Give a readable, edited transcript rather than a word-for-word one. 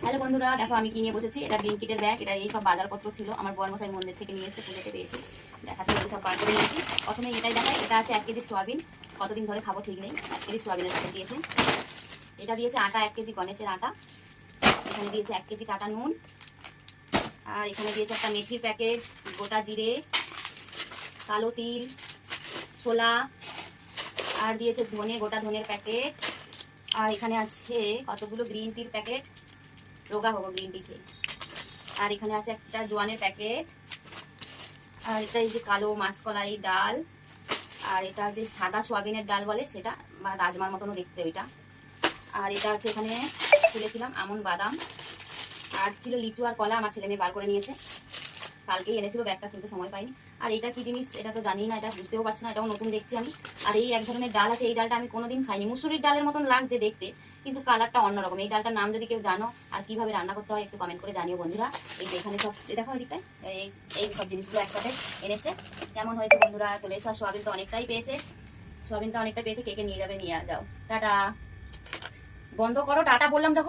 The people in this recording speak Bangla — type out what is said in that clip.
হ্যালো বন্ধুরা, দেখো আমি কি নিয়ে বসেছি। এটা ব্লিঙ্কিটের ব্যাগ। এটা এই সব বাজারপত্র ছিল, আমার বরমশাই মন্দির থেকে নিয়ে এসে পুজোতে পেয়েছি। দেখাতে এই সব বার করে নিয়েছি। প্রথমে এটাই দেখাই, এটা আছে 1 কেজি সোয়াবিন। কতদিন ধরে খাবো ঠিক নেই। 1 কেজি সোয়াবিনের সাথে দিয়েছে। এটা দিয়েছে আটা 1 কেজি গণেশের আটা। এখানে দিয়েছে 1 কেজি কাটা নুন। আর এখানে দিয়েছে একটা মেথির প্যাকেট, গোটা জিরে, কালো তিল, ছোলা, আর দিয়েছে ধনে, গোটা ধনের প্যাকেট। আর এখানে আছে কতগুলো গ্রিন টির প্যাকেট, রোগা হবো গ্রিন টি খেয়ে। আর এখানে আছে একটা জোয়ানের প্যাকেট। আর এটা এই যে কালো মাসকলাই ডাল। আর এটা যে সাদা সোয়াবিনের ডাল বলে সেটা, বা রাজমার মতনও দেখতে ওইটা। আর এটা আছে এখানে খুলেছিলাম আমন বাদাম। আর ছিল লিচু আর কলা, আমার ছেলে মেয়ে বার করে নিয়েছে। কালকেই এনেছিল, ব্যাগটা খুলতে সময় পাইনি। আর এটা কি জিনিস এটা তো জানি না, এটা বুঝতেও পারছি না, এটাও নতুন দেখছি আমি। আর এই এক ধরনের ডাল আছে, এই ডালটা আমি কোনোদিন খাইনি। মুসুরির ডালের মতন লাগছে দেখতে, কিন্তু কালারটা অন্যরকম। এই ডালটার নাম যদি কেউ জানো আর কিভাবে রান্না করতে হয় একটু কমেন্ট করে জানিও বন্ধুরা। এই যে এখানে সব দেখো এদিকটায় এই এই সব জিনিসগুলো একসাথে এনেছে। কেমন হয়েছে বন্ধুরা? চলে এসো। সোয়াবিন তো অনেকটাই পেয়েছে, কে কে নিয়ে যাবে নিয়ে যাও। টাটা। বন্ধ করো, টাটা বললাম যখন।